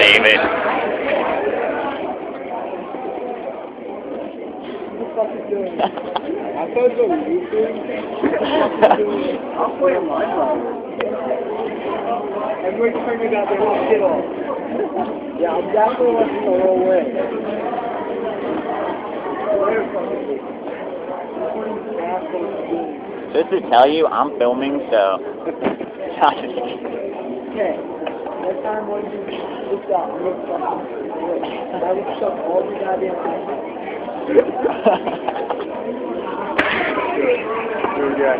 David. I thought so. I'm playing mine wrong. And we're turning that little shit off. Yeah, I'm definitely watching the wrong way. Just to tell you, I'm filming, so. Okay. Next time when you look up, I will shut all the goddamn things. Dude, yeah.